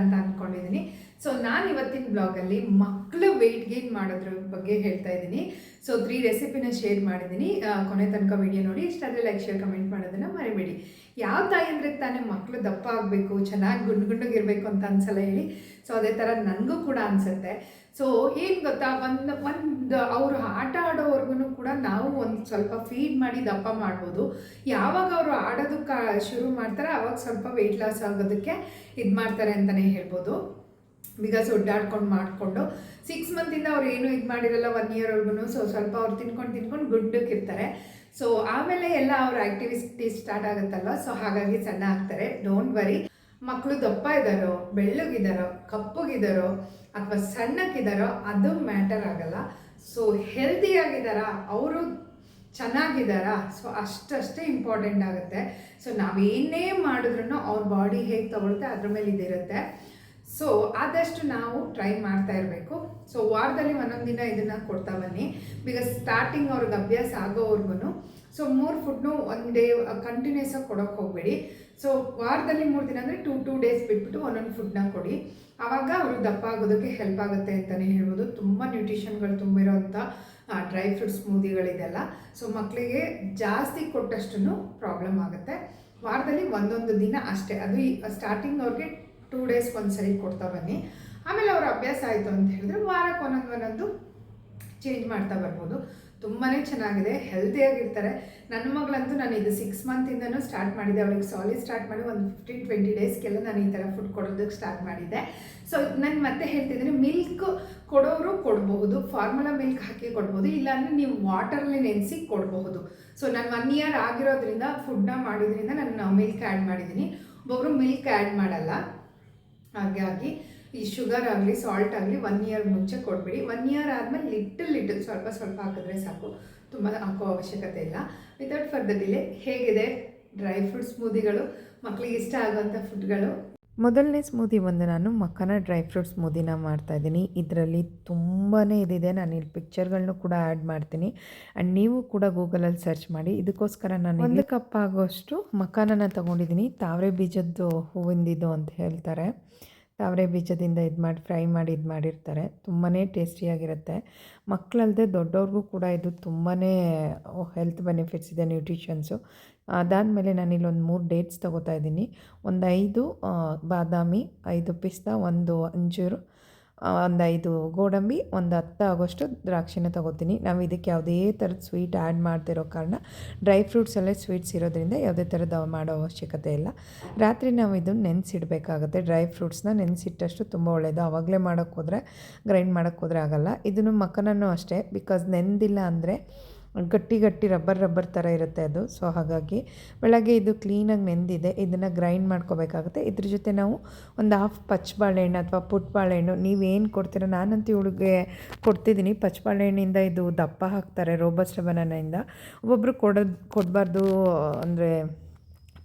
ಅಂತ ಅಂದ್ಕೊಂಡಿದ್ದೀನಿ. ಸೊ ನಾನು ಇವತ್ತಿನ ಬ್ಲಾಗಲ್ಲಿ ಮಕ್ಕಳು ವೆಯ್ಟ್ ಗೇನ್ ಮಾಡೋದ್ರ ಬಗ್ಗೆ ಹೇಳ್ತಾ ಇದ್ದೀನಿ. ಸೊ 3 ರೆಸಿಪಿನ ಶೇರ್ ಮಾಡಿದ್ದೀನಿ. ಕೊನೆ ತನಕ ವಿಡಿಯೋ ನೋಡಿ. ಇಷ್ಟಾದರೆ ಲೈಕ್ ಶೇರ್ ಕಮೆಂಟ್ ಮಾಡೋದನ್ನು ಮರಿಬೇಡಿ. ಯಾವ ತಾಯಿ ಅಂದರೆ ತಾನೇ ಮಕ್ಕಳು ದಪ್ಪ ಆಗಬೇಕು, ಚೆನ್ನಾಗಿ ಗುಂಡಿಗಿರಬೇಕು ಅಂತ ಅನ್ಸಲ್ಲ ಹೇಳಿ. ಸೊ ಅದೇ ಥರ ನನಗೂ ಕೂಡ ಅನಿಸುತ್ತೆ. ಸೊ ಏನು ಗೊತ್ತಾ, ಒಂದು ಅವರು ಆಟ ಆಡೋವರೆಗೂ ಕೂಡ ನಾವು ಒಂದು ಸ್ವಲ್ಪ ಫೀಡ್ ಮಾಡಿ ದಪ್ಪ ಮಾಡ್ಬೋದು. ಯಾವಾಗ ಅವರು ಆಡೋದಕ್ಕೆ ಶುರು ಮಾಡ್ತಾರೆ ಆವಾಗ ಸ್ವಲ್ಪ ವೆಯ್ಟ್ ಲಾಸ್ ಆಗೋದಕ್ಕೆ ಇದು ಮಾಡ್ತಾರೆ ಅಂತಲೇ ಹೇಳ್ಬೋದು. ಬಿಕಾಸ್ ಒಡ್ಡಾಡ್ಕೊಂಡು ಮಾಡಿಕೊಂಡು 6 ಮಂತಿಂದ ಅವ್ರು ಏನೂ ಇದು ಮಾಡಿರಲ್ಲ, 1 ಇಯರ್ವರೆಗೂ. ಸೊ ಸ್ವಲ್ಪ ಅವ್ರು ತಿನ್ಕೊಂಡು ಗುಡ್ಡಕ್ಕಿರ್ತಾರೆ. ಸೊ ಆಮೇಲೆ ಎಲ್ಲ ಅವ್ರ ಆ್ಯಕ್ಟಿವಿಟಿ ಸ್ಟಾರ್ಟ್ ಆಗುತ್ತಲ್ವ, ಸೊ ಹಾಗಾಗಿ ಸಣ್ಣ ಆಗ್ತಾರೆ. ಡೋಂಟ್ ವರಿ, ಮಕ್ಕಳು ದಪ್ಪ ಇದ್ದಾರೋ, ಬೆಳ್ಳಗಿದ್ದಾರೋ, ಕಪ್ಪಗಿದ್ದಾರೋ ಅಥವಾ ಸಣ್ಣಕ್ಕಿದ್ದಾರೋ ಅದು ಮ್ಯಾಟರ್ ಆಗಲ್ಲ. ಸೊ ಹೆಲ್ದಿಯಾಗಿದ್ದಾರಾ, ಅವರು ಚೆನ್ನಾಗಿದ್ದಾರಾ, ಸೊ ಅಷ್ಟೇ ಇಂಪಾರ್ಟೆಂಟ್ ಆಗುತ್ತೆ. ಸೊ ನಾವೇನೇ ಮಾಡಿದ್ರೂ ಅವ್ರ ಬಾಡಿ ಹೇಗೆ ತಗೊಳುತ್ತೆ ಅದ್ರ ಮೇಲೆ ಇದಿರುತ್ತೆ. ಸೊ ಆದಷ್ಟು ನಾವು ಟ್ರೈ ಮಾಡ್ತಾ ಇರಬೇಕು. ಸೊ ವಾರದಲ್ಲಿ ಒಂದೊಂದು ದಿನ ಇದನ್ನು ಕೊಡ್ತಾ ಬನ್ನಿ. ಬಿಕಾಸ್ ಸ್ಟಾರ್ಟಿಂಗ್ ಅವ್ರಿಗೆ ಅಭ್ಯಾಸ ಆಗೋವರೆಗೂ ಸೊ 3 ಫುಡ್ನು ಒಂದು ಡೇ ಕಂಟಿನ್ಯೂಸ್ ಆಗಿ ಕೊಡೋಕೆ ಹೋಗಬೇಡಿ. ಸೊ ವಾರದಲ್ಲಿ 3 ದಿನ ಅಂದರೆ 2 ಡೇಸ್ ಬಿಟ್ಬಿಟ್ಟು ಒಂದೊಂದು ಫುಡ್ನ ಕೊಡಿ. ಆವಾಗ ಅವರು ದಪ್ಪ ಆಗೋದಕ್ಕೆ ಹೆಲ್ಪ್ ಆಗುತ್ತೆ ಅಂತಲೇ ಹೇಳ್ಬೋದು. ತುಂಬ ನ್ಯೂಟ್ರಿಷನ್ಗಳು ತುಂಬಿರೋಂಥ ಡ್ರೈ ಫ್ರೂಟ್ ಸ್ಮೂದಿಗಳಿದೆಲ್ಲ. ಸೊ ಮಕ್ಕಳಿಗೆ ಜಾಸ್ತಿ ಕೊಟ್ಟಷ್ಟು ಪ್ರಾಬ್ಲಮ್ ಆಗುತ್ತೆ. ವಾರದಲ್ಲಿ ಒಂದೊಂದು ದಿನ ಅಷ್ಟೇ, ಅದು ಸ್ಟಾರ್ಟಿಂಗ್ ಅವ್ರಿಗೆ 2 ಡೇಸ್ ಒಂದ್ಸರಿ ಕೊಡ್ತಾ ಬನ್ನಿ. ಆಮೇಲೆ ಅವ್ರ ಅಭ್ಯಾಸ ಆಯಿತು ಅಂತ ಹೇಳಿದ್ರೆ ವಾರಕ್ಕೆ ಒಂದೊಂದು ಚೇಂಜ್ ಮಾಡ್ತಾ ಬರ್ಬೋದು. ತುಂಬಾ ಚೆನ್ನಾಗಿದೆ, ಹೆಲ್ದಿಯಾಗಿರ್ತಾರೆ. ನನ್ನ ಮಗಳಂತೂ ನಾನು ಇದು 6 ಮಂತಿಂದನೂ ಸ್ಟಾರ್ಟ್ ಮಾಡಿದ್ದೆ. ಅವಳಿಗೆ ಸಾಲಿಡ್ ಸ್ಟಾರ್ಟ್ ಮಾಡಿ ಒಂದು 15-20 ಡೇಸ್ಗೆಲ್ಲ ನಾನು ಈ ಥರ ಫುಡ್ ಕೊಡೋದಕ್ಕೆ ಸ್ಟಾರ್ಟ್ ಮಾಡಿದ್ದೆ. ಸೊ ನಾನು ಮತ್ತೆ ಹೇಳ್ತಿದ್ದೀನಿ, ಮಿಲ್ಕ್ ಕೊಡೋರು ಕೊಡಬಹುದು, ಫಾರ್ಮುಲಾ ಮಿಲ್ಕ್ ಹಾಕಿ ಕೊಡ್ಬೋದು, ಇಲ್ಲಾಂದರೆ ನೀವು ವಾಟರಲ್ಲಿ ನೆನೆಸಿ ಕೊಡಬಹುದು. ಸೊ ನಾನು 1 ಇಯರ್ ಆಗಿರೋದ್ರಿಂದ ಫುಡ್ನ ಮಾಡಿದ್ರಿಂದ ನಾನು ಮಿಲ್ಕ್ ಆ್ಯಡ್ ಮಾಡಿದ್ದೀನಿ. ಒಬ್ಬೊಬ್ಬರು ಮಿಲ್ಕ್ ಆ್ಯಡ್ ಮಾಡಲ್ಲ. ಹಾಗಾಗಿ ಈ ಶುಗರ್ ಆಗಲಿ ಸಾಲ್ಟ್ ಆಗಲಿ 1 ಇಯರ್ ಮುಂಚೆ ಕೊಡಬೇಡಿ. 1 ಇಯರ್ ಆದಮೇಲೆ ಲಿಟಲ್ ಸ್ವಲ್ಪ ಹಾಕಿದ್ರೆ ಸಾಕು, ತುಂಬ ಹಾಕೋ ಅವಶ್ಯಕತೆ ಇಲ್ಲ. ವಿತೌಟ್ ಫರ್ದರ್ ಡಿಲೇ, ಹೇಗಿದೆ ಡ್ರೈ ಫ್ರೂಟ್ ಸ್ಮೂದಿಗಳು, ಮಕ್ಕಳಿಗೆ ಇಷ್ಟ ಆಗುವಂಥ ಫುಡ್ಗಳು? ಮೊದಲನೇ ಸ್ಮೂದಿ ಒಂದು ನಾನು ಮಕ್ಕನ ಡ್ರೈ ಫ್ರೂಟ್ ಸ್ಮೂದಿನ ಮಾಡ್ತಾಯಿದ್ದೀನಿ. ಇದರಲ್ಲಿ ತುಂಬಾ ಇದಿದೆ. ನಾನು ಇಲ್ಲಿ ಪಿಕ್ಚರ್ಗಳನ್ನೂ ಕೂಡ ಆ್ಯಡ್ ಮಾಡ್ತೀನಿ. ಆ್ಯಂಡ್ ನೀವು ಕೂಡ ಗೂಗಲಲ್ಲಿ ಸರ್ಚ್ ಮಾಡಿ. ಇದಕ್ಕೋಸ್ಕರ ನಾನು 1 ಕಪ್ ಆಗೋಷ್ಟು ಮಕಾನನ ತೊಗೊಂಡಿದ್ದೀನಿ. ತಾವರೆ ಬೀಜದ್ದು ಹೂವಿಂದಿದ್ದು ಅಂತ ಹೇಳ್ತಾರೆ. ತಾವರೆ ಬೀಜದಿಂದ ಇದು ಮಾಡಿ ಫ್ರೈ ಮಾಡಿ ಇದು ಮಾಡಿರ್ತಾರೆ. ತುಂಬಾ ಟೇಸ್ಟಿಯಾಗಿರುತ್ತೆ. ಮಕ್ಕಳಲ್ಲದೆ ದೊಡ್ಡವ್ರಿಗೂ ಕೂಡ ಇದು ತುಂಬಾ ಹೆಲ್ತ್ ಬೆನಿಫಿಟ್ಸ್ ಇದೆ, ನ್ಯೂಟ್ರಿಷನ್ಸು. ಅದಾದಮೇಲೆ ನಾನಿಲ್ಲೊಂದು 3 ಡೇಟ್ಸ್ ತೊಗೋತಾ ಇದ್ದೀನಿ. ಒಂದು 5 ಬಾದಾಮಿ, 5 ಪಿಸ್ತಾ, 1 ಅಂಜೂರು, ಒಂದು 5 ಗೋಡಂಬಿ, ಒಂದು 10 ಆಗೋಷ್ಟು ದ್ರಾಕ್ಷಿನ ತೊಗೋತೀನಿ. ನಾವು ಇದಕ್ಕೆ ಯಾವುದೇ ಥರದ ಸ್ವೀಟ್ ಆ್ಯಡ್ ಮಾಡ್ತಿರೋ ಕಾರಣ ಡ್ರೈ ಫ್ರೂಟ್ಸಲ್ಲೇ ಸ್ವೀಟ್ಸ್ ಇರೋದ್ರಿಂದ ಯಾವುದೇ ಥರದ ಮಾಡೋ ಅವಶ್ಯಕತೆ ಇಲ್ಲ. ರಾತ್ರಿ ನಾವು ಇದನ್ನು ನೆನೆಸಿಡಬೇಕಾಗುತ್ತೆ. ಡ್ರೈ ಫ್ರೂಟ್ಸ್ನ ನೆನೆಸಿಟ್ಟಷ್ಟು ತುಂಬ ಒಳ್ಳೆಯದು. ಆವಾಗಲೇ ಮಾಡೋಕ್ಕೋದ್ರೆ, ಗ್ರೈಂಡ್ ಮಾಡೋಕ್ಕೋದ್ರೆ ಆಗೋಲ್ಲ. ಇದನ್ನು ಮಕ್ಕನೂ ಅಷ್ಟೇ, ಬಿಕಾಸ್ ನೆನೆದಿಲ್ಲ ಅಂದರೆ ಗಟ್ಟಿ ರಬ್ಬರ್ ಥರ ಇರುತ್ತೆ ಅದು. ಸೊ ಹಾಗಾಗಿ ಬೆಳಗ್ಗೆ ಇದು ಕ್ಲೀನಾಗಿ ನೆಂದಿದೆ. ಇದನ್ನು ಗ್ರೈಂಡ್ ಮಾಡ್ಕೋಬೇಕಾಗುತ್ತೆ. ಇದ್ರ ಜೊತೆ ನಾವು ಒಂದು ಹಾಫ್ ಪಚ್ಚ ಬಾಳೆಹಣ್ಣು ಅಥವಾ ಪುಟ್ಟ ಬಾಳೆಹಣ್ಣು, ನೀವೇನು ಕೊಡ್ತೀರೋ, ನಾನಂತೂ ಇವಳಿಗೆ ಕೊಡ್ತಿದ್ದೀನಿ ಪಚ್ಚ ಬಾಳೆಹಣ್ಣಿಂದ. ಇದು ದಪ್ಪ ಹಾಕ್ತಾರೆ ರೋಬಸ್ಟ ಬನಾನೆಯಿಂದ. ಒಬ್ಬೊಬ್ಬರು ಕೊಡಬಾರ್ದು, ಅಂದರೆ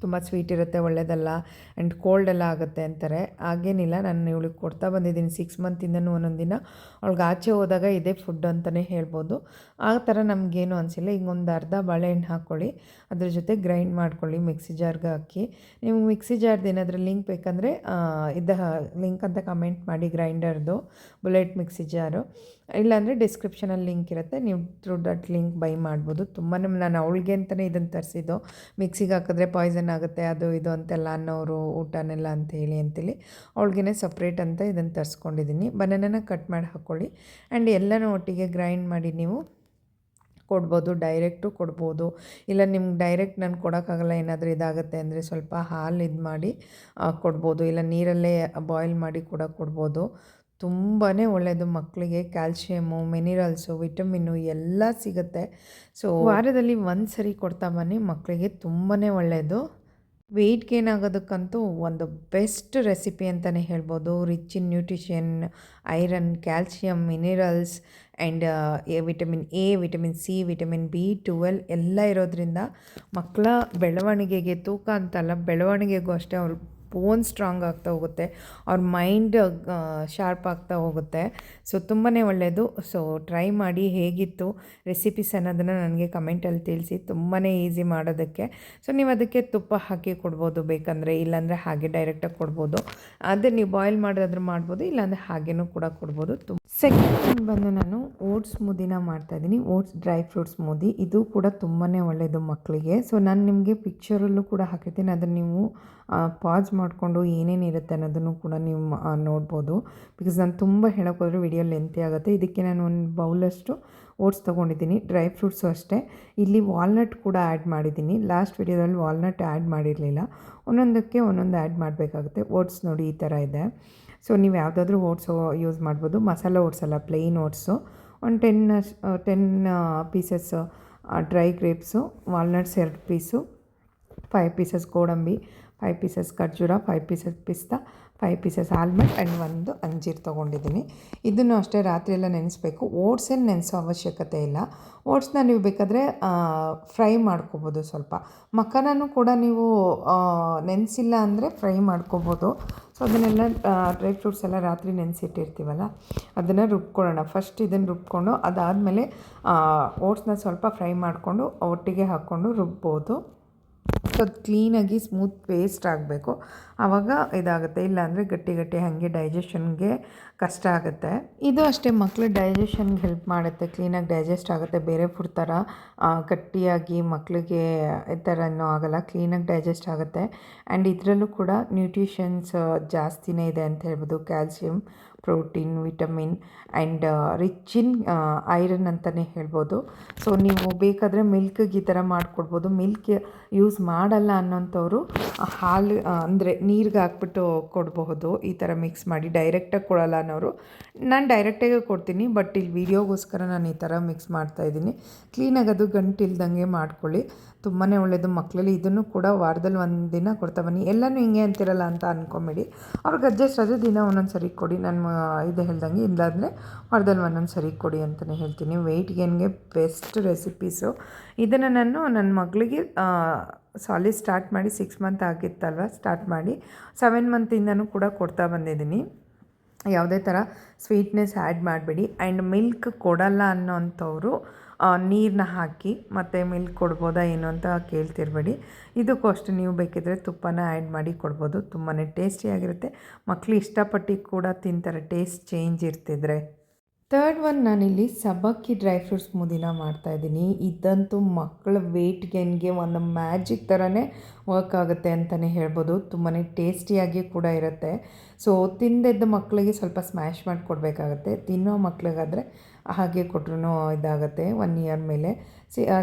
ತುಂಬ ಸ್ವೀಟ್ ಇರುತ್ತೆ, ಒಳ್ಳೆಯದಲ್ಲ, ಆ್ಯಂಡ್ ಕೋಲ್ಡ್ ಎಲ್ಲ ಆಗುತ್ತೆ ಅಂತಾರೆ. ಹಾಗೇನಿಲ್ಲ, ನಾನು ಇವಳಿಗೆ ಕೊಡ್ತಾ ಬಂದಿದ್ದೀನಿ 6 ಮಂತಿಂದನೂ. ಒಂದೊಂದು ದಿನ ಅವಳಿಗೆ ಆಚೆ ಹೋದಾಗ ಇದೇ ಫುಡ್ ಅಂತಲೇ ಹೇಳ್ಬೋದು. ಆ ಥರ ನಮಗೇನು ಅನಿಸಿಲ್ಲ. ಈಗ ಒಂದು ಅರ್ಧ ಬಾಳೆಹಣ್ಣು ಹಾಕ್ಕೊಳ್ಳಿ, ಅದ್ರ ಜೊತೆ ಗ್ರೈಂಡ್ ಮಾಡ್ಕೊಳ್ಳಿ ಮಿಕ್ಸಿ ಜಾರ್ಗೆ ಹಾಕಿ. ನೀವು ಮಿಕ್ಸಿ ಜಾರ್ದು ಏನಾದರೂ ಲಿಂಕ್ ಬೇಕಂದರೆ ಲಿಂಕ್ ಅಂತ ಕಮೆಂಟ್ ಮಾಡಿ, ಗ್ರೈಂಡರ್ದು ಬುಲೆಟ್ ಮಿಕ್ಸಿ ಜಾರು. ಇಲ್ಲಾಂದರೆ ಡಿಸ್ಕ್ರಿಪ್ಷನಲ್ಲಿ ಲಿಂಕ್ ಇರುತ್ತೆ, ನೀವು ಥ್ರೂ ದಟ್ ಲಿಂಕ್ ಬೈ ಮಾಡ್ಬೋದು. ತುಂಬಾ ನಾನು ಅವಳಿಗೆ ಅಂತಲೇ ಇದನ್ನು ತರಿಸಿದ್ದು. ಮಿಕ್ಸಿಗೆ ಹಾಕಿದ್ರೆ ಪಾಯ್ಸನ್ ಆಗುತ್ತೆ, ಅದು ಇದು ಅಂತೆಲ್ಲ ಅನ್ನೋರು, ಊಟನೆಲ್ಲ ಅಂತೇಳಿ ಅವಳಿಗೆ ಸಪ್ರೇಟ್ ಅಂತ ಇದನ್ನು ತರಿಸ್ಕೊಂಡಿದ್ದೀನಿ. ಬನಾನನ ಕಟ್ ಮಾಡಿ ಹಾಕ್ಕೊಳ್ಳಿ. ಆ್ಯಂಡ್ ಎಲ್ಲನೂ ಒಟ್ಟಿಗೆ ಗ್ರೈಂಡ್ ಮಾಡಿ ನೀವು ಕೊಡ್ಬೋದು. ಡೈರೆಕ್ಟು ಕೊಡ್ಬೋದು, ಇಲ್ಲ ನಿಮ್ಗೆ ಡೈರೆಕ್ಟ್ ನಾನು ಕೊಡೋಕ್ಕಾಗಲ್ಲ, ಏನಾದರೂ ಇದಾಗುತ್ತೆ ಅಂದರೆ ಸ್ವಲ್ಪ ಹಾಲು ಇದು ಮಾಡಿ ಕೊಡ್ಬೋದು, ಇಲ್ಲ ನೀರಲ್ಲೇ ಬಾಯ್ಲ್ ಮಾಡಿ ಕೂಡ ಕೊಡ್ಬೋದು. ತುಂಬಾ ಒಳ್ಳೆಯದು ಮಕ್ಕಳಿಗೆ. ಕ್ಯಾಲ್ಶಿಯಮ್ಮು, ಮಿನಿರಲ್ಸು, ವಿಟಮಿನ್ನು ಎಲ್ಲ ಸಿಗುತ್ತೆ. ಸೊ ವಾರದಲ್ಲಿ 1 ಸರಿ ಕೊಡ್ತಾ ಬನ್ನಿ, ಮಕ್ಕಳಿಗೆ ತುಂಬಾ ಒಳ್ಳೆಯದು. ವೆಯ್ಟ್ ಗೇನ್ ಆಗೋದಕ್ಕಂತೂ ಒಂದು ಬೆಸ್ಟ್ ರೆಸಿಪಿ ಅಂತಲೇ ಹೇಳ್ಬೋದು. Rich in nutrition, iron, calcium, minerals and vitamin A, vitamin C, vitamin B12 ಎಲ್ಲ ಇರೋದ್ರಿಂದ ಮಕ್ಕಳ ಬೆಳವಣಿಗೆಗೆ, ತೂಕ ಅಂತಲ್ಲ ಬೆಳವಣಿಗೆಗೂ ಅಷ್ಟೇ, ಅವ್ರ ಬೋನ್ ಸ್ಟ್ರಾಂಗ್ ಆಗ್ತಾ ಹೋಗುತ್ತೆ, ಅವ್ರ ಮೈಂಡ್ ಶಾರ್ಪ್ ಆಗ್ತಾ ಹೋಗುತ್ತೆ. ಸೊ ತುಂಬಾ ಒಳ್ಳೆಯದು. ಸೊ ಟ್ರೈ ಮಾಡಿ ಹೇಗಿತ್ತು ರೆಸಿಪೀಸ್ ಅನ್ನೋದನ್ನು ನನಗೆ ಕಮೆಂಟಲ್ಲಿ ತಿಳಿಸಿ. ತುಂಬಾ ಈಸಿ ಮಾಡೋದಕ್ಕೆ. ಸೊ ನೀವು ಅದಕ್ಕೆ ತುಪ್ಪ ಹಾಕಿ ಕೊಡ್ಬೋದು ಬೇಕಂದರೆ, ಇಲ್ಲಾಂದರೆ ಹಾಗೆ ಡೈರೆಕ್ಟಾಗಿ ಕೊಡ್ಬೋದು. ಅದೇ ನೀವು ಬಾಯ್ಲ್ ಮಾಡೋದಾದ್ರೂ ಮಾಡ್ಬೋದು, ಇಲ್ಲಾಂದರೆ ಹಾಗೇನೂ ಕೂಡ ಕೊಡ್ಬೋದು. ಸೆಕೆಂಡ್ ಬಂದು ನಾನು ಓಟ್ಸ್ ಸ್ಮೂದಿನ ಮಾಡ್ತಾಯಿದ್ದೀನಿ. ಓಟ್ಸ್ ಡ್ರೈ ಫ್ರೂಟ್ ಸ್ಮೂದಿ, ಇದು ಕೂಡ ತುಂಬಾ ಒಳ್ಳೆಯದು ಮಕ್ಕಳಿಗೆ. ಸೊ ನಾನು ನಿಮಗೆ ಪಿಕ್ಚರಲ್ಲೂ ಕೂಡ ಹಾಕಿರ್ತೀನಿ, ಅದನ್ನು ನೀವು ಪಾಸ್ ಮಾಡಿಕೊಂಡು ಏನೇನಿರುತ್ತೆ ಅನ್ನೋದನ್ನು ಕೂಡ ನೀವು ನೋಡ್ಬೋದು. ಬಿಕಾಸ್ ನಾನು ತುಂಬ ಹೇಳೋಕ್ಕೋದ್ರೆ ವಿಡಿಯೋ ಲೆಂತಿ ಆಗುತ್ತೆ. ಇದಕ್ಕೆ ನಾನು ಒಂದು ಬೌಲಷ್ಟು ಓಟ್ಸ್ ತೊಗೊಂಡಿದ್ದೀನಿ. ಡ್ರೈ ಫ್ರೂಟ್ಸು ಅಷ್ಟೇ. ಇಲ್ಲಿ ವಾಲ್ನಟ್ ಕೂಡ ಆ್ಯಡ್ ಮಾಡಿದ್ದೀನಿ. ಲಾಸ್ಟ್ ವಿಡಿಯೋದಲ್ಲಿ ವಾಲ್ನಟ್ ಆ್ಯಡ್ ಮಾಡಿರಲಿಲ್ಲ. ಒಂದೊಂದಕ್ಕೆ ಒಂದೊಂದು ಆ್ಯಡ್ ಮಾಡಬೇಕಾಗುತ್ತೆ. ಓಟ್ಸ್ ನೋಡಿ ಈ ಥರ ಇದೆ. ಸೊ ನೀವು ಯಾವುದಾದ್ರೂ ಓಟ್ಸು ಯೂಸ್ ಮಾಡ್ಬೋದು. ಮಸಾಲ ಓಟ್ಸ್ ಅಲ್ಲ, ಪ್ಲೇನ್ ಓಟ್ಸು. ಒಂದು 10 pieces dry grapes, walnuts 2 piece, 5 pieces ಗೋಡಂಬಿ, 5 ಪೀಸಸ್ ಖರ್ಜೂರ, 5 ಪೀಸಸ್ ಪಿಸ್ತಾ, 5 ಪೀಸಸ್ ಆಲ್ಮಂಡ್ ಆ್ಯಂಡ್ ಒಂದು ಅಂಜೀರು ತೊಗೊಂಡಿದ್ದೀನಿ. ಇದನ್ನು ಅಷ್ಟೇ ರಾತ್ರಿ ಎಲ್ಲ ನೆನೆಸ್ಬೇಕು. ಓಟ್ಸೇನು ನೆನೆಸೋ ಅವಶ್ಯಕತೆ ಇಲ್ಲ. ಓಟ್ಸ್ನ ನೀವು ಬೇಕಾದರೆ ಫ್ರೈ ಮಾಡ್ಕೋಬೋದು. ಸ್ವಲ್ಪ ಮಕ್ಕನೂ ಕೂಡ ನೀವು ನೆನೆಸಿಲ್ಲ ಅಂದರೆ ಫ್ರೈ ಮಾಡ್ಕೋಬೋದು. ಸೊ ಅದನ್ನೆಲ್ಲ ಡ್ರೈ ಫ್ರೂಟ್ಸ್ ಎಲ್ಲ ರಾತ್ರಿ ನೆನೆಸಿಟ್ಟಿರ್ತೀವಲ್ಲ, ಅದನ್ನು ರುಬ್ಕೊಳ್ಳೋಣ. ಫಸ್ಟ್ ಇದನ್ನು ರುಬ್ಕೊಂಡು ಅದಾದಮೇಲೆ ಓಟ್ಸ್ನ ಸ್ವಲ್ಪ ಫ್ರೈ ಮಾಡಿಕೊಂಡು ಒಟ್ಟಿಗೆ ಹಾಕ್ಕೊಂಡು ರುಬ್ಬೋದು. ಸೊ ಅದು ಕ್ಲೀನಾಗಿ ಸ್ಮೂತ್ ಪೇಸ್ಟ್ ಆಗಬೇಕು, ಆವಾಗ ಇದಾಗುತ್ತೆ. ಇಲ್ಲಾಂದರೆ ಗಟ್ಟಿ ಗಟ್ಟಿ ಹಾಗೆ ಡೈಜೆಷನ್ಗೆ ಕಷ್ಟ ಆಗುತ್ತೆ. ಇದು ಅಷ್ಟೇ ಮಕ್ಕಳು ಡೈಜೆಷನ್ಗೆ ಹೆಲ್ಪ್ ಮಾಡುತ್ತೆ, ಕ್ಲೀನಾಗಿ ಡೈಜೆಸ್ಟ್ ಆಗುತ್ತೆ. ಬೇರೆ ಫುಡ್ ಥರ ಗಟ್ಟಿಯಾಗಿ ಮಕ್ಕಳಿಗೆ ಈ ಥರ ಏನೂ ಆಗೋಲ್ಲ, ಕ್ಲೀನಾಗಿ ಡೈಜೆಸ್ಟ್ ಆಗುತ್ತೆ. ಆ್ಯಂಡ್ ಇದರಲ್ಲೂ ಕೂಡ ನ್ಯೂಟ್ರಿಷನ್ಸ್ ಜಾಸ್ತಿನೇ ಇದೆ ಅಂತ ಹೇಳ್ಬೋದು. Calcium, protein, vitamin and rich in iron ಅಂತಲೇ ಹೇಳ್ಬೋದು. ಸೊ ನೀವು ಬೇಕಾದರೆ ಮಿಲ್ಕಿಗೆ ಈ ಥರ ಮಾಡಿಕೊಡ್ಬೋದು. ಮಿಲ್ಕ್ ಯೂಸ್ ಮಾಡಲ್ಲ ಅನ್ನೋಂಥವ್ರು ಹಾಲು ಅಂದರೆ ನೀರಿಗೆ ಹಾಕ್ಬಿಟ್ಟು ಕೊಡಬಹುದು. ಈ ಥರ ಮಿಕ್ಸ್ ಮಾಡಿ ಡೈರೆಕ್ಟಾಗಿ ಕೊಡಲ್ಲ ಅನ್ನೋರು. ನಾನು ಡೈರೆಕ್ಟಾಗೆ ಕೊಡ್ತೀನಿ, ಬಟ್ ಇಲ್ಲಿ ವೀಡಿಯೋಗೋಸ್ಕರ ನಾನು ಈ ಥರ ಮಿಕ್ಸ್ ಮಾಡ್ತಾಯಿದ್ದೀನಿ. ಕ್ಲೀನಾಗಿ ಅದು ಗಂಟಿಲ್ದಂಗೆ ಮಾಡ್ಕೊಳ್ಳಿ, ತುಂಬಾ ಒಳ್ಳೆಯದು ಮಕ್ಕಳಲ್ಲಿ. ಇದನ್ನು ಕೂಡ ವಾರದಲ್ಲಿ ಒಂದು ದಿನ ಕೊಡ್ತಾ ಬನ್ನಿ. ಎಲ್ಲನೂ ಹಿಂಗೆ ಅಂತಿರಲ್ಲ ಅಂತ ಅಂದ್ಕೊಂಬೇಡಿ. ಅವ್ರಿಗೆ ಅಡ್ಜಸ್ಟ್ ಆದರೆ ದಿನ ಒಂದೊಂದು ಸರಿ ಕೊಡಿ. ನಾನು ಇದು ಹೇಳ್ದಂಗೆ, ಇಲ್ಲಾಂದರೆ ವಾರದಲ್ಲಿ ಒಂದೊಂದು ಸರಿ ಕೊಡಿ ಅಂತಲೇ ಹೇಳ್ತೀನಿ. ವೆಯ್ಟ್ ಗೇನ್ಗೆ ಬೆಸ್ಟ್ ರೆಸಿಪೀಸು. ಇದನ್ನು ನಾನು ನನ್ನ ಮಗಳಿಗೆ ಸಾಲಿಡ್ ಸ್ಟಾರ್ಟ್ ಮಾಡಿ 6 ಮಂತ್ ಆಗಿತ್ತಲ್ವ, ಸ್ಟಾರ್ಟ್ ಮಾಡಿ 7 ಮಂತಿಂದನೂ ಕೂಡ ಕೊಡ್ತಾ ಬಂದಿದ್ದೀನಿ. ಯಾವುದೇ ಥರ ಸ್ವೀಟ್ನೆಸ್ ಆ್ಯಡ್ ಮಾಡಬೇಡಿ. ಆ್ಯಂಡ್ ಮಿಲ್ಕ್ ಕೊಡಲ್ಲ ಅನ್ನೋಂಥವ್ರು ನೀರನ್ನ ಹಾಕಿ ಮತ್ತು ಮಿಲ್ಕ್ ಕೊಡ್ಬೋದಾ ಏನು ಅಂತ ಕೇಳ್ತಿರ್ಬೇಡಿ. ಇದಕ್ಕೂ ಅಷ್ಟು ನೀವು ಬೇಕಿದ್ದರೆ ತುಪ್ಪನ ಆ್ಯಡ್ ಮಾಡಿ ಕೊಡ್ಬೋದು. ತುಂಬಾ ಟೇಸ್ಟಿಯಾಗಿರುತ್ತೆ. ಮಕ್ಕಳು ಇಷ್ಟಪಟ್ಟು ಕೂಡ ತಿಂತಾರೆ, ಟೇಸ್ಟ್ ಚೇಂಜ್ ಇರ್ತಿದ್ರೆ. ಥರ್ಡ್ ಒನ್, ನಾನಿಲ್ಲಿ ಸಬ್ಬಕ್ಕಿ ಡ್ರೈ ಫ್ರೂಟ್ ಸ್ಮೂದಿನ ಮಾಡ್ತಾಯಿದ್ದೀನಿ. ಇದಂತೂ ಮಕ್ಕಳ ವೆಯ್ಟ್ ಗೇನ್ಗೆ ಒಂದು ಮ್ಯಾಜಿಕ್ ಥರನೇ ವರ್ಕ್ ಆಗುತ್ತೆ ಅಂತಲೇ ಹೇಳ್ಬೋದು. ತುಂಬಾ ಟೇಸ್ಟಿಯಾಗಿ ಕೂಡ ಇರುತ್ತೆ. ಸೊ ತಿಂದಿದ್ದ ಮಕ್ಕಳಿಗೆ ಸ್ವಲ್ಪ ಸ್ಮ್ಯಾಶ್ ಮಾಡಿ ಕೊಡಬೇಕಾಗತ್ತೆ. ತಿನ್ನೋ ಮಕ್ಳಿಗಾದರೆ ಹಾಗೆ ಕೊಟ್ರೂ ಇದಾಗುತ್ತೆ. 1 ಇಯರ್ ಮೇಲೆ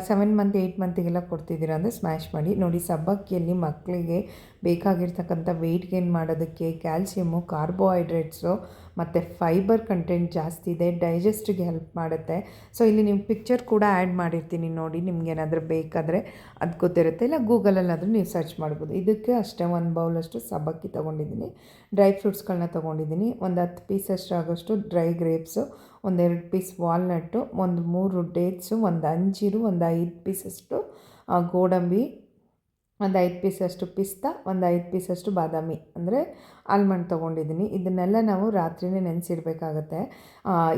7 ಮಂತ್ 8 ಮಂತಿಗೆಲ್ಲ ಕೊಡ್ತಿದ್ದೀರ ಅಂದರೆ ಸ್ಮ್ಯಾಶ್ ಮಾಡಿ ನೋಡಿ. ಸಬ್ಬಕ್ಕಿಯಲ್ಲಿ ಮಕ್ಕಳಿಗೆ ಬೇಕಾಗಿರ್ತಕ್ಕಂಥ ವೆಯ್ಟ್ ಗೇನ್ ಮಾಡೋದಕ್ಕೆ ಕ್ಯಾಲ್ಸಿಯಮ್ಮು, ಕಾರ್ಬೋಹೈಡ್ರೇಟ್ಸು ಮತ್ತು ಫೈಬರ್ ಕಂಟೆಂಟ್ ಜಾಸ್ತಿ ಇದೆ. ಡೈಜೆಸ್ಟಿಗೆ ಹೆಲ್ಪ್ ಮಾಡುತ್ತೆ. ಸೊ ಇಲ್ಲಿ ನೀವು ಪಿಕ್ಚರ್ ಕೂಡ ಆ್ಯಡ್ ಮಾಡಿರ್ತೀನಿ ನೋಡಿ, ನಿಮ್ಗೇನಾದರೂ ಬೇಕಾದರೆ ಅದು ಗೊತ್ತಿರುತ್ತೆ. ಇಲ್ಲ ಗೂಗಲಲ್ಲಾದರೂ ನೀವು ಸರ್ಚ್ ಮಾಡ್ಬೋದು. ಇದಕ್ಕೆ ಅಷ್ಟೇ 1 ಬೌಲಷ್ಟು ಸಬ್ಬಕ್ಕಿ ತೊಗೊಂಡಿದ್ದೀನಿ. ಡ್ರೈ ಫ್ರೂಟ್ಸ್ಗಳನ್ನ ತೊಗೊಂಡಿದ್ದೀನಿ. ಒಂದು 10 ಪೀಸಷ್ಟು ಆಗೋಷ್ಟು dry grapes, 1-2 piece walnut, 3 dates, 1 ಅಂಜೀರು, 5 ಪೀಸಷ್ಟು ಗೋಡಂಬಿ, 5 ಪೀಸಷ್ಟು ಪಿಸ್ತಾ, 5 ಪೀಸಷ್ಟು ಬಾದಾಮಿ ಅಂದರೆ ಆಲ್ಮಂಡ್ ತೊಗೊಂಡಿದ್ದೀನಿ. ಇದನ್ನೆಲ್ಲ ನಾವು ರಾತ್ರಿಯೇ ನೆನೆಸಿಡಬೇಕಾಗತ್ತೆ.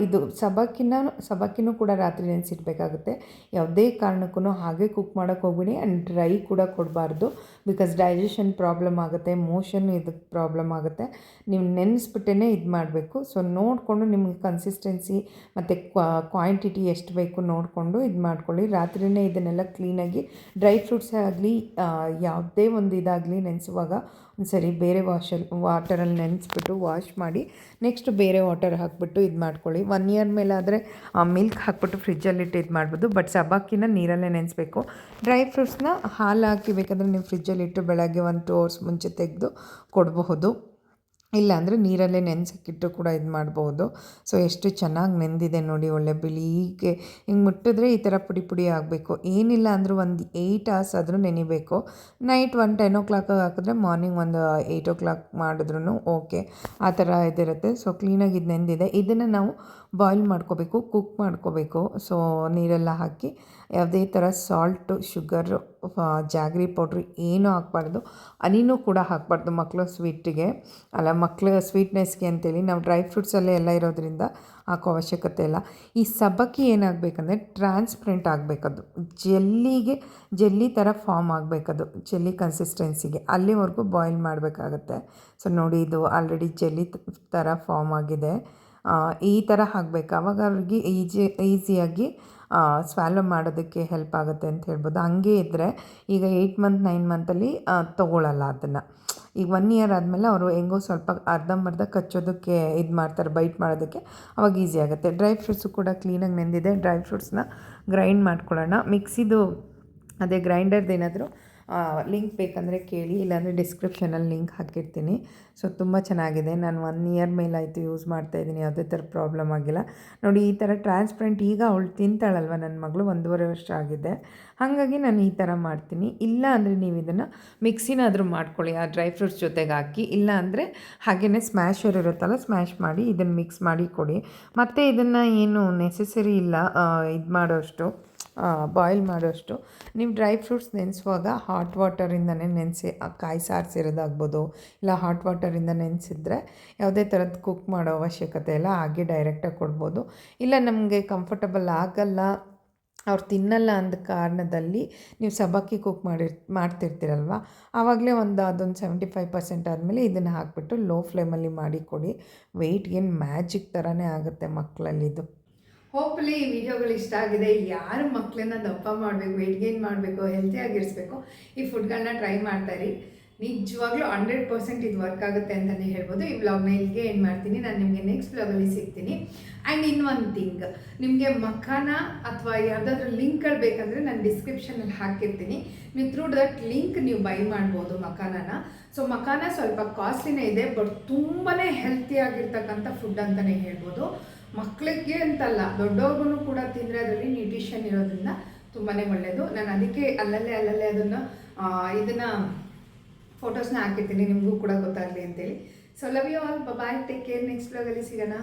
ಇದು ಸಬ್ಬಕ್ಕಿನೂ ಕೂಡ ರಾತ್ರಿ ನೆನೆಸಿಡಬೇಕಾಗುತ್ತೆ. ಯಾವುದೇ ಕಾರಣಕ್ಕೂ ಹಾಗೆ ಕುಕ್ ಮಾಡೋಕ್ಕೆ ಹೋಗ್ಬಿಡಿ. ಆ್ಯಂಡ್ ಡ್ರೈ ಕೂಡ ಕೊಡಬಾರ್ದು, ಬಿಕಾಸ್ ಡೈಜೆಷನ್ ಪ್ರಾಬ್ಲಮ್ ಆಗುತ್ತೆ, ಮೋಷನ್ ಇದಕ್ಕೆ ಪ್ರಾಬ್ಲಮ್ ಆಗುತ್ತೆ. ನೀವು ನೆನೆಸ್ಬಿಟ್ಟೇ ಇದು ಮಾಡಬೇಕು. ಸೊ ನೋಡಿಕೊಂಡು ನಿಮಗೆ ಕನ್ಸಿಸ್ಟೆನ್ಸಿ ಮತ್ತು ಕ್ವಾಂಟಿಟಿ ಎಷ್ಟು ಬೇಕು ನೋಡಿಕೊಂಡು ಇದು ಮಾಡ್ಕೊಳ್ಳಿ. ರಾತ್ರಿಯೇ ಇದನ್ನೆಲ್ಲ ಕ್ಲೀನಾಗಿ ಡ್ರೈ ಫ್ರೂಟ್ಸೇ ಆಗಲಿ ಯಾವುದೇ ಒಂದು ಇದಾಗಲಿ ನೆನೆಸುವಾಗ ಒಂದು ಸರಿ ಬೇರೆ ವಾಟರಲ್ಲಿ ನೆನೆಸ್ಬಿಟ್ಟು ವಾಶ್ ಮಾಡಿ ನೆಕ್ಸ್ಟ್ ಬೇರೆ ವಾಟರ್ ಹಾಕಿಬಿಟ್ಟು ಇದು ಮಾಡ್ಕೊಳ್ಳಿ. 1 ಇಯರ್ ಮೇಲಾದರೆ ಮಿಲ್ಕ್ ಹಾಕ್ಬಿಟ್ಟು ಫ್ರಿಜ್ಜಲ್ಲಿಟ್ಟು ಇದು ಮಾಡ್ಬೋದು. ಬಟ್ ಸಬ್ಬಕ್ಕಿನ ನೀರಲ್ಲೇ ನೆನೆಸ್ಬೇಕು. ಡ್ರೈ ಫ್ರೂಟ್ಸ್ನ ಹಾಲು ಹಾಕಿ ಬೇಕಾದರೆ ನೀವು ಫ್ರಿಜ್ಜಲ್ಲಿಟ್ಟು ಬೆಳಗ್ಗೆ 1 2 ಅವರ್ಸ್ ಮುಂಚೆ ತೆಗೆದು ಕೊಡಬಹುದು. ಇಲ್ಲಾಂದರೆ ನೀರಲ್ಲೇ ನೆನೆಸಕ್ಕಿಟ್ಟು ಕೂಡ ಇದು ಮಾಡ್ಬೋದು. ಸೊ ಎಷ್ಟು ಚೆನ್ನಾಗಿ ನೆಂದಿದೆ ನೋಡಿ, ಒಳ್ಳೆ ಬಿಳಿಗೆ ಹಿಂಗೆ ಮುಟ್ಟಿದ್ರೆ ಈ ಥರ ಪುಡಿ ಪುಡಿ ಆಗಬೇಕು. ಏನಿಲ್ಲ ಅಂದರೂ ಒಂದು 8 ಅವರ್ಸ್ ಆದರೂ ನೆನಿಬೇಕು. ನೈಟ್ 10 o'clock ಹಾಕಿದ್ರೆ ಮಾರ್ನಿಂಗ್ ಒಂದು 8 o'clock ಮಾಡಿದ್ರೂ ಓಕೆ, ಆ ಥರ ಇದಿರುತ್ತೆ. ಸೊ ಕ್ಲೀನಾಗಿ ಇದು ನೆಂದಿದೆ. ಇದನ್ನು ನಾವು ಬಾಯ್ಲ್ ಮಾಡ್ಕೋಬೇಕು, ಕುಕ್ ಮಾಡ್ಕೋಬೇಕು. ಸೊ ನೀರೆಲ್ಲ ಹಾಕಿ ಯಾವುದೇ ಥರ ಸಾಲ್ಟು ಶುಗರು ಜಾಗ್ರಿ ಪೌಡ್ರು ಏನೂ ಹಾಕ್ಬಾರ್ದು, ಹನಿನೂ ಕೂಡ ಹಾಕಬಾರ್ದು ಮಕ್ಕಳು ಸ್ವೀಟಿಗೆ ಮಕ್ಕಳ ಸ್ವೀಟ್ನೆಸ್ಗೆ ಅಂತೇಳಿ. ನಾವು ಡ್ರೈ ಫ್ರೂಟ್ಸಲ್ಲೇ ಎಲ್ಲ ಇರೋದ್ರಿಂದ ಹಾಕೋ ಅವಶ್ಯಕತೆ ಇಲ್ಲ. ಈ ಸಬ್ಬಕ್ಕಿ ಏನಾಗಬೇಕಂದ್ರೆ ಟ್ರಾನ್ಸ್ಪರೆಂಟ್ ಆಗಬೇಕದು, ಜೆಲ್ಲಿ ಥರ ಫಾರ್ಮ್ ಆಗಬೇಕದು, ಜೆಲ್ಲಿ ಕನ್ಸಿಸ್ಟೆನ್ಸಿಗೆ ಅಲ್ಲಿವರೆಗೂ ಬಾಯ್ಲ್ ಮಾಡಬೇಕಾಗತ್ತೆ. ಸೊ ನೋಡಿ, ಇದು ಆಲ್ರೆಡಿ ಜೆಲ್ಲಿ ಥರ ಫಾರ್ಮ್ ಆಗಿದೆ. ಈ ಥರ ಆಗಬೇಕು, ಆವಾಗ ಅವ್ರಿಗೆ ಈಸಿಯಾಗಿ ಸ್ವ್ಯಾಲೋ ಮಾಡೋದಕ್ಕೆ ಹೆಲ್ಪ್ ಆಗುತ್ತೆ ಅಂತ ಹೇಳ್ಬೋದು. ಹಂಗೆ ಇದ್ದರೆ ಈಗ 8 ಮಂತ್ 9 ಮಂತಲ್ಲಿ ತೊಗೊಳ್ಳಲ್ಲ ಅದನ್ನು. ಈಗ 1 ಇಯರ್ ಆದಮೇಲೆ ಅವರು ಹೆಂಗೋ ಸ್ವಲ್ಪ ಅರ್ಧಂಬರ್ಧ ಕಚ್ಚೋದಕ್ಕೆ ಇದು ಮಾಡ್ತಾರೆ, ಬೈಟ್ ಮಾಡೋದಕ್ಕೆ, ಅವಾಗ ಈಸಿ ಆಗುತ್ತೆ. ಡ್ರೈ ಫ್ರೂಟ್ಸು ಕೂಡ ಕ್ಲೀನಾಗಿ ನೆಂದಿದೆ. ಡ್ರೈ ಫ್ರೂಟ್ಸ್ನ ಗ್ರೈಂಡ್ ಮಾಡ್ಕೊಳ್ಳೋಣ. ಮಿಕ್ಸಿದು ಅದೇ ಗ್ರೈಂಡರ್ದು ಏನಾದರೂ ಲಿಂಕ್ ಬೇಕಂದರೆ ಕೇಳಿ, ಇಲ್ಲಾಂದರೆ ಡಿಸ್ಕ್ರಿಪ್ಷನಲ್ಲಿ ಲಿಂಕ್ ಹಾಕಿರ್ತೀನಿ. ಸೊ ತುಂಬ ಚೆನ್ನಾಗಿದೆ. ನಾನು 1 ಇಯರ್ ಮೇಲಾಯಿತು ಯೂಸ್ ಮಾಡ್ತಾಯಿದ್ದೀನಿ, ಯಾವುದೇ ಥರ ಪ್ರಾಬ್ಲಮ್ ಆಗಿಲ್ಲ. ನೋಡಿ ಈ ಥರ ಟ್ರಾನ್ಸ್ಪರೆಂಟ್. ಈಗ ಅವಳು ತಿಂತಾಳಲ್ವ ನನ್ನ ಮಗಳು, 1.5 ವರ್ಷ ಆಗಿದೆ, ಹಾಗಾಗಿ ನಾನು ಈ ಥರ ಮಾಡ್ತೀನಿ. ಇಲ್ಲ ಅಂದರೆ ನೀವು ಇದನ್ನು ಮಿಕ್ಸಿನಾದರೂ ಮಾಡ್ಕೊಳ್ಳಿ, ಆ ಡ್ರೈ ಫ್ರೂಟ್ಸ್ ಜೊತೆಗೆ ಹಾಕಿ. ಇಲ್ಲ ಅಂದರೆ ಹಾಗೆಯೇ ಸ್ಮ್ಯಾಶರ್ ಇರುತ್ತಲ್ಲ, ಸ್ಮ್ಯಾಶ್ ಮಾಡಿ ಇದನ್ನು ಮಿಕ್ಸ್ ಮಾಡಿ ಕೊಡಿ. ಮತ್ತು ಇದನ್ನು ಏನು ನೆಸೆಸರಿ ಇಲ್ಲ ಇದು ಮಾಡೋಷ್ಟು, ಬಾಯ್ಲ್ ಮಾಡೋಷ್ಟು. ನೀವು ಡ್ರೈ ಫ್ರೂಟ್ಸ್ ನೆನೆಸುವಾಗ ಹಾಟ್ ವಾಟರಿಂದನೇ ನೆನೆಸಿ, ಕಾಯಿ ಸಾರಿಸಿರೋದಾಗ್ಬೋದು, ಇಲ್ಲ ಹಾಟ್ ವಾಟರಿಂದ ನೆನೆಸಿದ್ರೆ ಯಾವುದೇ ಥರದ್ದು ಕುಕ್ ಮಾಡೋ ಅವಶ್ಯಕತೆ ಇಲ್ಲ, ಹಾಗೆ ಡೈರೆಕ್ಟಾಗಿ ಕೊಡ್ಬೋದು. ಇಲ್ಲ ನಮಗೆ ಕಂಫರ್ಟಬಲ್ ಆಗಲ್ಲ, ಅವ್ರು ತಿನ್ನಲ್ಲ ಅಂದ ಕಾರಣದಲ್ಲಿ ನೀವು ಸಬ್ಬಕ್ಕಿ ಕುಕ್ ಮಾಡ್ತಿರ್ತೀರಲ್ವ, ಆವಾಗಲೇ ಅದೊಂದು 75% ಆದಮೇಲೆ ಇದನ್ನು ಹಾಕಿಬಿಟ್ಟು ಲೋ ಫ್ಲೇಮಲ್ಲಿ ಮಾಡಿ ಕೊಡಿ. ವೆಯ್ಟ್ ಗೇನ್ ಮ್ಯಾಜಿಕ್ ಥರನೇ ಆಗುತ್ತೆ ಮಕ್ಕಳಲ್ಲಿದು. ಹೋಪ್ಫುಲಿ ಈ ವಿಡಿಯೋಗಳು ಇಷ್ಟ ಆಗಿದೆ. ಯಾರು ಮಕ್ಕಳನ್ನ ದಪ್ಪ ಮಾಡಬೇಕು, ವೆಯ್ಟ್ ಗೇನ್ ಮಾಡಬೇಕು, ಹೆಲ್ತಿಯಾಗಿರಿಸ್ಬೇಕು, ಈ ಫುಡ್ಗಳನ್ನ ಟ್ರೈ ಮಾಡ್ತಾಯಿರಿ. ನಿಜವಾಗ್ಲೂ 100% ಇದು ವರ್ಕ್ ಆಗುತ್ತೆ ಅಂತಲೇ ಹೇಳ್ಬೋದು. ಈ ವ್ಲಾಗ್ನ ಇಲ್ಲಿಗೆ ಏನು ಮಾಡ್ತೀನಿ, ನಾನು ನಿಮಗೆ ನೆಕ್ಸ್ಟ್ ವ್ಲಾಗಲ್ಲಿ ಸಿಗ್ತೀನಿ. ಆ್ಯಂಡ್ ಇನ್ನೊಂದು ಥಿಂಗ್, ನಿಮಗೆ ಮಖಾನ ಅಥವಾ ಯಾವುದಾದ್ರೂ ಲಿಂಕ್ಗಳು ಬೇಕಂದರೆ ನಾನು ಡಿಸ್ಕ್ರಿಪ್ಷನಲ್ಲಿ ಹಾಕಿರ್ತೀನಿ. ನೀವು ಥ್ರೂ ದಟ್ ಲಿಂಕ್ ನೀವು ಬೈ ಮಾಡ್ಬೋದು ಮಖಾನನ. ಸೊ ಮಖಾನ ಸ್ವಲ್ಪ ಕಾಸ್ಟ್ಲಿನೇ ಇದೆ, ಬಟ್ ತುಂಬಾ ಹೆಲ್ತಿಯಾಗಿರ್ತಕ್ಕಂಥ ಫುಡ್ ಅಂತಲೇ ಹೇಳ್ಬೋದು. ಮಕ್ಕಳಿಗೆ ಅಂತಲ್ಲ, ದೊಡ್ಡವ್ರಿಗೂ ಕೂಡ ತಿಂದರೆ ಅದರಲ್ಲಿ ನ್ಯೂಟ್ರಿಷನ್ ಇರೋದ್ರಿಂದ ತುಂಬಾ ಒಳ್ಳೆಯದು. ನಾನು ಅದಕ್ಕೆ ಅಲ್ಲಲ್ಲೇ ಇದನ್ನು ಫೋಟೋಸ್ನ ಹಾಕಿರ್ತೀನಿ, ನಿಮಗೂ ಕೂಡ ಗೊತ್ತಾಗಲಿ ಅಂತೇಳಿ. So love you all, bye, take care. Next ವ್ಲಾಗಲ್ಲಿ ಸಿಗೋಣ.